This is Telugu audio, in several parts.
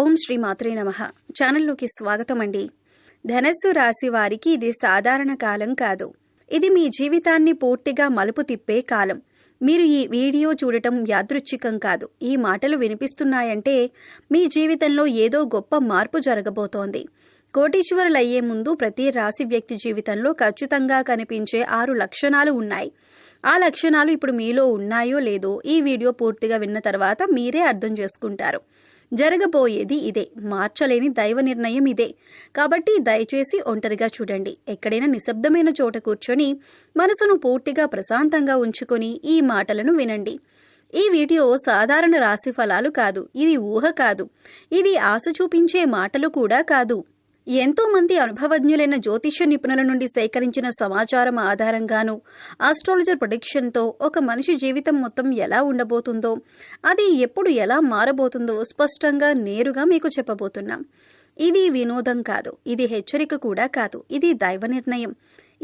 ఓం శ్రీ మాత్రే నమః. ఛానల్లోకి స్వాగతం అండి. ధనస్సు రాశి వారికి ఇది సాధారణ కాలం కాదు. ఇది మీ జీవితాన్ని పూర్తిగా మలుపు తిప్పే కాలం. మీరు ఈ వీడియో చూడటం యాదృచ్ఛికం కాదు. ఈ మాటలు వినిపిస్తున్నాయంటే మీ జీవితంలో ఏదో గొప్ప మార్పు జరగబోతోంది. కోటీశ్వరులయ్యే ముందు ప్రతి రాశి వ్యక్తి జీవితంలో ఖచ్చితంగా కనిపించే 6 లక్షణాలు ఉన్నాయి. ఆ లక్షణాలు ఇప్పుడు మీలో ఉన్నాయో లేదో ఈ వీడియో పూర్తిగా విన్న తర్వాత మీరే అర్థం చేసుకుంటారు. జరగబోయేది ఇదే. మార్చలేని దైవ నిర్ణయం ఇదే. కాబట్టి దయచేసి ఒంటరిగా చూడండి. ఎక్కడైనా నిశ్శబ్దమైన చోట కూర్చొని మనసును పూర్తిగా ప్రశాంతంగా ఉంచుకొని ఈ మాటలను వినండి. ఈ వీడియో సాధారణ రాశి ఫలాలు కాదు. ఇది ఊహ కాదు. ఇది ఆశ చూపించే మాటలు కూడా కాదు. ఎంతో మంది అనుభవజ్ఞులైన జ్యోతిష్య నిపుణుల నుండి సేకరించిన సమాచారం ఆధారంగాను ఆస్ట్రాలజర్ ప్రెడిక్షన్తో ఒక మనిషి జీవితం మొత్తం ఎలా ఉండబోతుందో, అది ఎప్పుడు ఎలా మారబోతుందో స్పష్టంగా నేరుగా మీకు చెప్పబోతున్నాం. ఇది వినోదం కాదు. ఇది హెచ్చరిక కూడా కాదు. ఇది దైవ నిర్ణయం.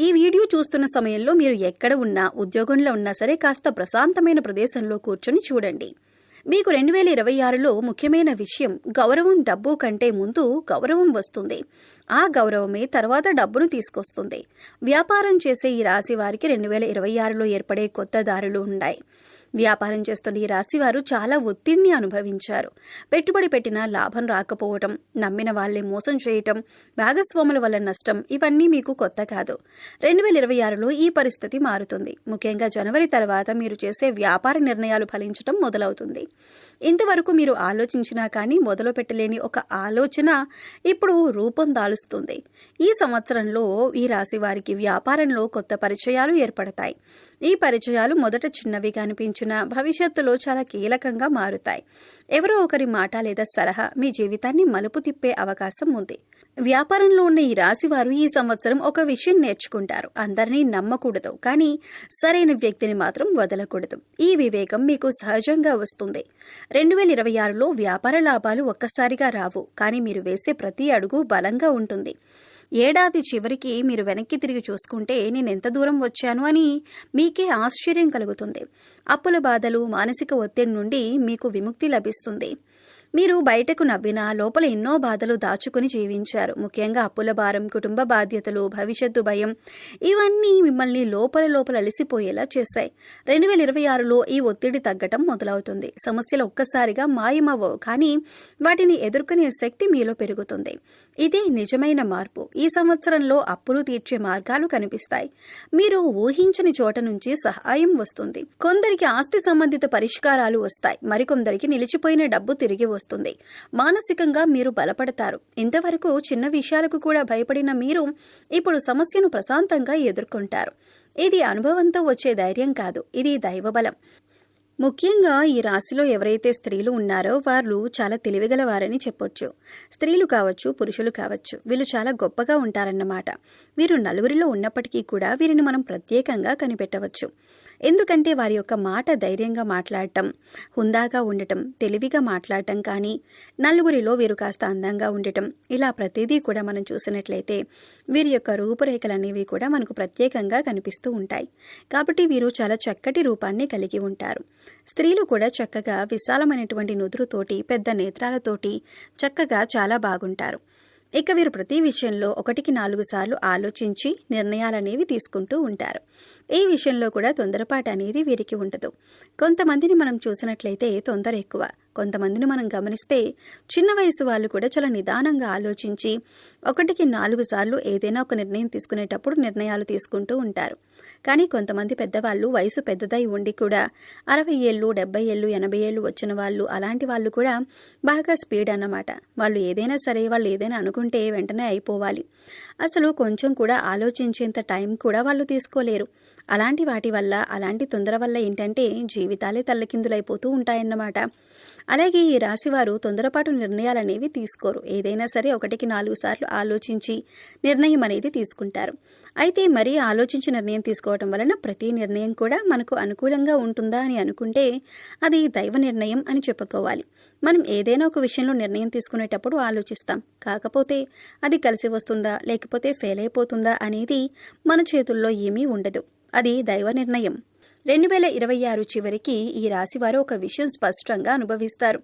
ఈ వీడియో చూస్తున్న సమయంలో మీరు ఎక్కడ ఉన్నా, ఉద్యోగంలో ఉన్నా సరే కాస్త ప్రశాంతమైన ప్రదేశంలో కూర్చొని చూడండి. మీకు 2026లో ముఖ్యమైన విషయం, గౌరవం డబ్బు కంటే ముందు గౌరవం వస్తుంది. ఆ గౌరవమే తర్వాత డబ్బును తీసుకొస్తుంది. వ్యాపారం చేసే ఈ రాశి వారికి 2026లో ఏర్పడే కొత్త దారులు ఉన్నాయి. వ్యాపారం చేస్తున్న ఈ రాశివారు చాలా ఒత్తిడిని అనుభవించారు. పెట్టుబడి పెట్టినా లాభం రాకపోవటం, నమ్మిన వాళ్లే మోసం చేయటం, భాగస్వాముల వల్ల నష్టం, ఇవన్నీ మీకు కొత్త కాదు. 2026లో ఈ పరిస్థితి మారుతుంది. ముఖ్యంగా జనవరి తర్వాత మీరు చేసే వ్యాపార నిర్ణయాలు ఫలించటం మొదలవుతుంది. ఇంతవరకు మీరు ఆలోచించినా కానీ మొదలు పెట్టలేని ఒక ఆలోచన ఇప్పుడు రూపం దాలుస్తుంది. ఈ సంవత్సరంలో ఈ రాశి వారికి వ్యాపారంలో కొత్త పరిచయాలు ఏర్పడతాయి. ఈ పరిచయాలు మొదట చిన్నవిగా అనిపించినా భవిష్యత్తులో చాలా కీలకంగా మారుతాయి. ఎవరో ఒకరి మాట లేదా సలహా మీ జీవితాన్ని మలుపు తిప్పే అవకాశం ఉంది. వ్యాపారంలో ఉన్న ఈ రాశి వారు ఈ సంవత్సరం ఒక విషయం నేర్చుకుంటారు. అందరినీ నమ్మకూడదు, కానీ సరైన వ్యక్తిని మాత్రం వదలకూడదు. ఈ వివేకం మీకు సహజంగా వస్తుంది. 2026లో వ్యాపార లాభాలు ఒక్కసారిగా రావు, కానీ మీరు వేసే ప్రతి అడుగు బలంగా ఉంటుంది. ఏడాది చివరికి మీరు వెనక్కి తిరిగి చూసుకుంటే నేనెంత దూరం వచ్చాను అని మీకే ఆశ్చర్యం కలుగుతుంది. అప్పుల బాధలు, మానసిక ఒత్తిడి నుండి మీకు విముక్తి లభిస్తుంది. మీరు బయటకు నవ్వినా లోపల ఎన్నో బాధలు దాచుకుని జీవించారు. ముఖ్యంగా అప్పుల భారం, కుటుంబ బాధ్యతలు, భవిష్యత్తు భయం, ఇవన్నీ మిమ్మల్ని లోపల అలసిపోయేలా చేశాయి. 2026లో ఈ ఒత్తిడి తగ్గటం మొదలవుతుంది. సమస్యలు ఒక్కసారిగా మాయమవ్వవు, కానీ వాటిని ఎదుర్కొనే శక్తి మీలో పెరుగుతుంది. ఇదే నిజమైన మార్పు. ఈ సంవత్సరంలో అప్పులు తీర్చే మార్గాలు కనిపిస్తాయి. మీరు ఊహించని చోట నుంచి సహాయం వస్తుంది. కొందరికి ఆస్తి సంబంధిత పరిష్కారాలు వస్తాయి. మరికొందరికి నిలిచిపోయిన డబ్బు తిరిగి వస్తుంది. మానసికంగా మీరు బలపడతారు. ఇంతవరకు చిన్న విషయాలకు కూడా భయపడిన మీరు ఇప్పుడు సమస్యను ప్రశాంతంగా ఎదుర్కొంటారు. ఇది అనుభవంతో వచ్చే ధైర్యం కాదు, ఇది దైవబలం. ముఖ్యంగా ఈ రాశిలో ఎవరైతే స్త్రీలు ఉన్నారో వాళ్ళు చాలా తెలివిగల వారని చెప్పొచ్చు. స్త్రీలు కావచ్చు, పురుషులు కావచ్చు, వీళ్ళు చాలా గొప్పగా ఉంటారన్నమాట. వీరు నలుగురిలో ఉన్నప్పటికీ కూడా వీరిని మనం ప్రత్యేకంగా కనిపెట్టవచ్చు. ఎందుకంటే వారి యొక్క మాట ధైర్యంగా మాట్లాడటం, హుందాగా ఉండటం, తెలివిగా మాట్లాడటం, కానీ నలుగురిలో వీరు కాస్త అందంగా ఉండటం, ఇలా ప్రతిదీ కూడా మనం చూసినట్లయితే వీరి యొక్క రూపురేఖలు అనేవి కూడా మనకు ప్రత్యేకంగా కనిపిస్తూ ఉంటాయి. కాబట్టి వీరు చాలా చక్కటి రూపాన్ని కలిగి ఉంటారు. స్త్రీలు కూడా చక్కగా విశాలమైనటువంటి నుదురుతోటి, పెద్ద నేత్రాలతోటి చక్కగా చాలా బాగుంటారు. ఇక వీరు ప్రతి విషయంలో 1కి 4 సార్లు ఆలోచించి నిర్ణయాలనేవి తీసుకుంటూ ఉంటారు. ఈ విషయంలో కూడా తొందరపాటు అనేది వీరికి ఉండదు. కొంతమందిని మనం చూసినట్లయితే తొందర ఎక్కువ. కొంతమందిని మనం గమనిస్తే చిన్న వయసు వాళ్ళు కూడా చాలా నిదానంగా ఆలోచించి 1కి 4 సార్లు ఏదైనా ఒక నిర్ణయం తీసుకునేటప్పుడు నిర్ణయాలు తీసుకుంటూ ఉంటారు. కానీ కొంతమంది పెద్దవాళ్ళు వయసు పెద్దదై ఉండి కూడా 60 ఏళ్ళు, 70 ఏళ్ళు, 80 ఏళ్ళు వచ్చిన వాళ్ళు, అలాంటి వాళ్ళు కూడా బాగా స్పీడ్ అన్నమాట. వాళ్ళు ఏదైనా సరే, వాళ్ళు ఏదైనా అనుకుంటే వెంటనే అయిపోవాలి. అసలు కొంచెం కూడా ఆలోచించేంత టైం కూడా వాళ్ళు తీసుకోలేరు. అలాంటి వాటి వల్ల, అలాంటి తొందర వల్ల ఏంటంటే జీవితాలే తల్లకిందులైపోతూ ఉంటాయన్నమాట. అలాగే ఈ రాశివారు తొందరపాటు నిర్ణయాలనేవి తీసుకోరు. ఏదైనా సరే 1కి 4 సార్లు ఆలోచించి నిర్ణయం అనేది తీసుకుంటారు. అయితే మరీ ఆలోచించి నిర్ణయం తీసుకోవడం వలన ప్రతి నిర్ణయం కూడా మనకు అనుకూలంగా ఉంటుందా అని అనుకుంటే అది దైవ నిర్ణయం అని చెప్పుకోవాలి. మనం ఏదైనా ఒక విషయంలో నిర్ణయం తీసుకునేటప్పుడు ఆలోచిస్తాం. కాకపోతే అది కలిసి వస్తుందా లేకపోతే ఫెయిల్ అయిపోతుందా అనేది మన చేతుల్లో ఏమీ ఉండదు. అది దైవ నిర్ణయం. 2026 చివరికి ఈ రాశివారు ఒక విషయం స్పష్టంగా అనుభవిస్తారు.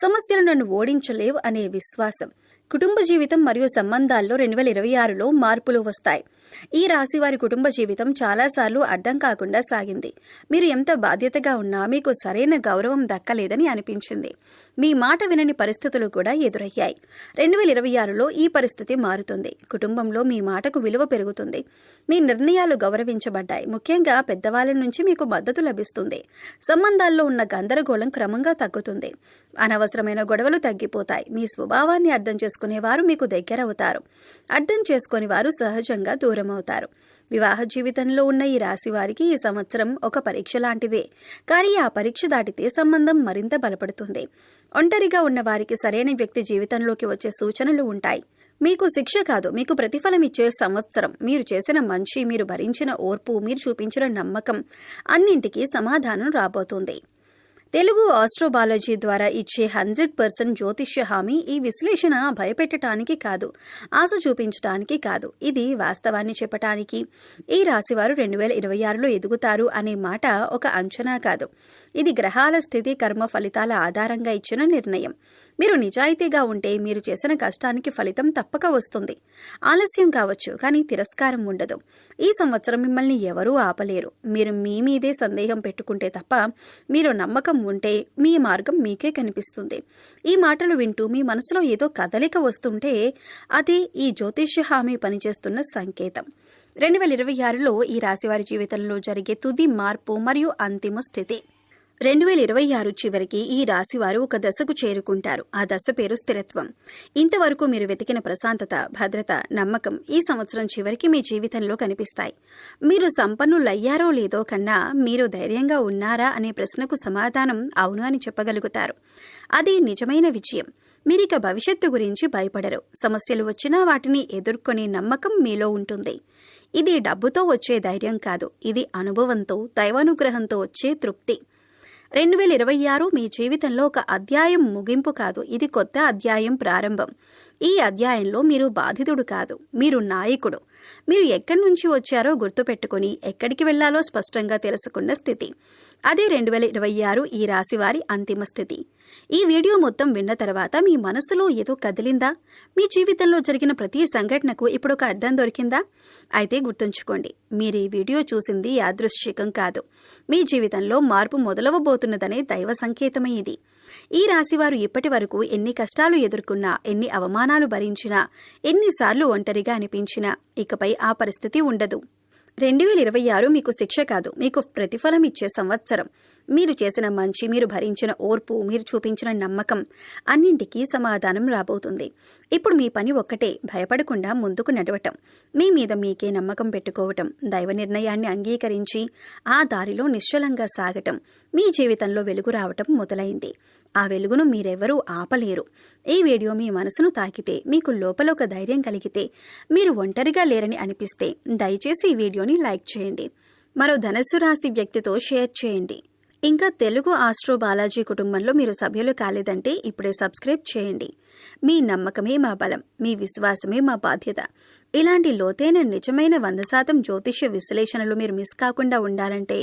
సమస్యలు నన్ను ఓడించలేవు అనే విశ్వాసం. కుటుంబ జీవితం మరియు సంబంధాల్లో 2026లో మార్పులు వస్తాయి. ఈ రాశి వారి కుటుంబ జీవితం చాలాసార్లు అడ్డం కాకుండా సాగింది. మీరు ఎంత బాధ్యతగా ఉన్నా మీకు సరైన గౌరవం దక్కలేదని అనిపించింది. మీ మాట వినని పరిస్థితులు కూడా ఎదురయ్యాయి. 2026లో ఈ పరిస్థితి మారుతుంది. కుటుంబంలో మీ మాటకు విలువ పెరుగుతుంది. మీ నిర్ణయాలు గౌరవించబడ్డాయి. ముఖ్యంగా పెద్దవాళ్ళ నుంచి మీకు మద్దతు లభిస్తుంది. సంబంధాల్లో ఉన్న గందరగోళం క్రమంగా తగ్గుతుంది. అనవసరమైన గొడవలు తగ్గిపోతాయి. మీ స్వభావాన్ని అర్థం చేసుకునేవారు మీకు దగ్గరవుతారు. అర్థం చేసుకుని వారు సహజంగా దూరం అవుతారు. వివాహ జీవితంలో ఉన్న ఈ రాశి వారికి ఈ సంవత్సరం ఒక పరీక్ష లాంటిదే. కానీ ఆ పరీక్ష దాటితే సంబంధం మరింత బలపడుతుంది. ఒంటరిగా ఉన్న వారికి సరైన వ్యక్తి జీవితంలోకి వచ్చే సూచనలు ఉంటాయి. మీకు శిక్ష కాదు, మీకు ప్రతిఫలం ఇచ్చే సంవత్సరం. మీరు చేసిన మంచి, మీరు భరించిన ఓర్పు, మీరు చూపించిన నమ్మకం అన్నింటికీ సమాధానం రాబోతుంది. తెలుగు ఆస్ట్రోబాలజీ ద్వారా ఇచ్చే 100% జ్యోతిష్య హామీ ఈ విశ్లేషణ భయపెట్టడానికి కాదు, ఆశ చూపించడానికి కాదు. ఇది వాస్తవాన్ని చెప్పటానికి. ఈ రాశివారు 2026లో ఎదుగుతారు అనే మాట ఒక అంచనా కాదు. ఇది గ్రహాల స్థితి, కర్మ ఫలితాల ఆధారంగా ఇచ్చిన నిర్ణయం. మీరు నిజాయితీగా ఉంటే మీరు చేసిన కష్టానికి ఫలితం తప్పక వస్తుంది. ఆలస్యం కావచ్చు, కానీ తిరస్కారం ఉండదు. ఈ సంవత్సరం మిమ్మల్ని ఎవరూ ఆపలేరు. మీరు మీ మీదే సందేహం పెట్టుకుంటే తప్ప, మీరు నమ్మకం ఉంటే మీ మార్గం మీకే కనిపిస్తుంది. ఈ మాటలు వింటూ మీ మనసులో ఏదో కదలిక వస్తుంటే అదే ఈ జ్యోతిష్య హామీ పనిచేస్తున్న సంకేతం. 2026లో ఈ రాశివారి జీవితంలో జరిగే తుది మార్పు మరియు అంతిమ స్థితి. 2026 చివరికి ఈ రాశివారు ఒక దశకు చేరుకుంటారు. ఆ దశ పేరు స్థిరత్వం. ఇంతవరకు మీరు వెతికిన ప్రశాంతత, భద్రత, నమ్మకం ఈ సంవత్సరం చివరికి మీ జీవితంలో కనిపిస్తాయి. మీరు సంపన్నులయ్యారో లేదో కన్నా మీరు ధైర్యంగా ఉన్నారా అనే ప్రశ్నకు సమాధానం అవును అని చెప్పగలుగుతారు. అది నిజమైన విజయం. మీరిక భవిష్యత్తు గురించి భయపడరు. సమస్యలు వచ్చినా వాటిని ఎదుర్కొనే నమ్మకం మీలో ఉంటుంది. ఇది డబ్బుతో వచ్చే ధైర్యం కాదు, ఇది అనుభవంతో, దైవానుగ్రహంతో వచ్చే తృప్తి. 2026 మీ జీవితంలో ఒక అధ్యాయం ముగింపు కాదు, ఇది కొత్త అధ్యాయం ప్రారంభం. ఈ అధ్యాయంలో మీరు బాధితుడు కాదు, మీరు నాయకుడు. మీరు ఎక్కడి నుంచి వచ్చారో గుర్తుపెట్టుకుని ఎక్కడికి వెళ్లాలో స్పష్టంగా తెలుసుకున్న స్థితి. అదే 2026 ఈ రాశివారి అంతిమ స్థితి. ఈ వీడియో మొత్తం విన్న తర్వాత మీ మనసులో ఏదో కదిలిందా? మీ జీవితంలో జరిగిన ప్రతి సంఘటనకు ఇప్పుడు ఒక అర్థం దొరికిందా? అయితే గుర్తుంచుకోండి, మీరు ఈ వీడియో చూసింది యాదృశ్చికం కాదు. మీ జీవితంలో మార్పు మొదలవబోతున్నదనే దైవ సంకేతమే ఇది. ఈ రాశివారు ఇప్పటి వరకు ఎన్ని కష్టాలు ఎదుర్కొన్నా, ఎన్ని అవమానాలు భరించినా, ఎన్నిసార్లు ఒంటరిగా అనిపించినా ఇకపై ఆ పరిస్థితి ఉండదు. 2026 మీకు శిక్ష కాదు, మీకు ప్రతిఫలం ఇచ్చే సంవత్సరం. మీరు చేసిన మంచి, మీరు భరించిన ఓర్పు, మీరు చూపించిన నమ్మకం అన్నింటికీ సమాధానం రాబోతుంది. ఇప్పుడు మీ పని ఒక్కటే, భయపడకుండా ముందుకు నడవటం, మీ మీద మీకే నమ్మకం పెట్టుకోవటం, దైవ నిర్ణయాన్ని అంగీకరించి ఆ దారిలో నిశ్చలంగా సాగటం. మీ జీవితంలో వెలుగు రావటం మొదలైంది. ఆ వెలుగును మీరెవరూ ఆపలేరు. ఈ వీడియో మీ మనసును తాకితే, మీకు లోపల ఒక ధైర్యం కలిగితే, మీరు ఒంటరిగా లేరని అనిపిస్తే దయచేసి ఈ వీడియోని లైక్ చేయండి. మరో ధనస్సు రాశి వ్యక్తితో షేర్ చేయండి. ఇంకా తెలుగు ఆస్ట్రోబాలజీ కుటుంబంలో మీరు సభ్యులు కాలేదంటే ఇప్పుడే సబ్స్క్రైబ్ చేయండి. మీ నమ్మకమే మా బలం, మీ విశ్వాసమే మా బాధ్యత. ఇలాంటి లోతైన నిజమైన 100% జ్యోతిష్య విశ్లేషణలు మీరు మిస్ కాకుండా ఉండాలంటే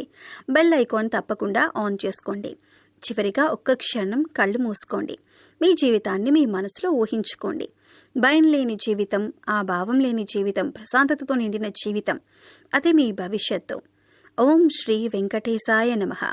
బెల్ ఐకాన్ తప్పకుండా ఆన్ చేసుకోండి. చివరిగా ఒక్క క్షణం కళ్ళు మూసుకోండి. మీ జీవితాన్ని మీ మనసులో ఊహించుకోండి. భయం లేని జీవితం, ఆ భావం లేని జీవితం, ప్రశాంతతతో నిండిన జీవితం, అదే మీ భవిష్యత్తు. ఓం శ్రీ వెంకటేశాయ నమః.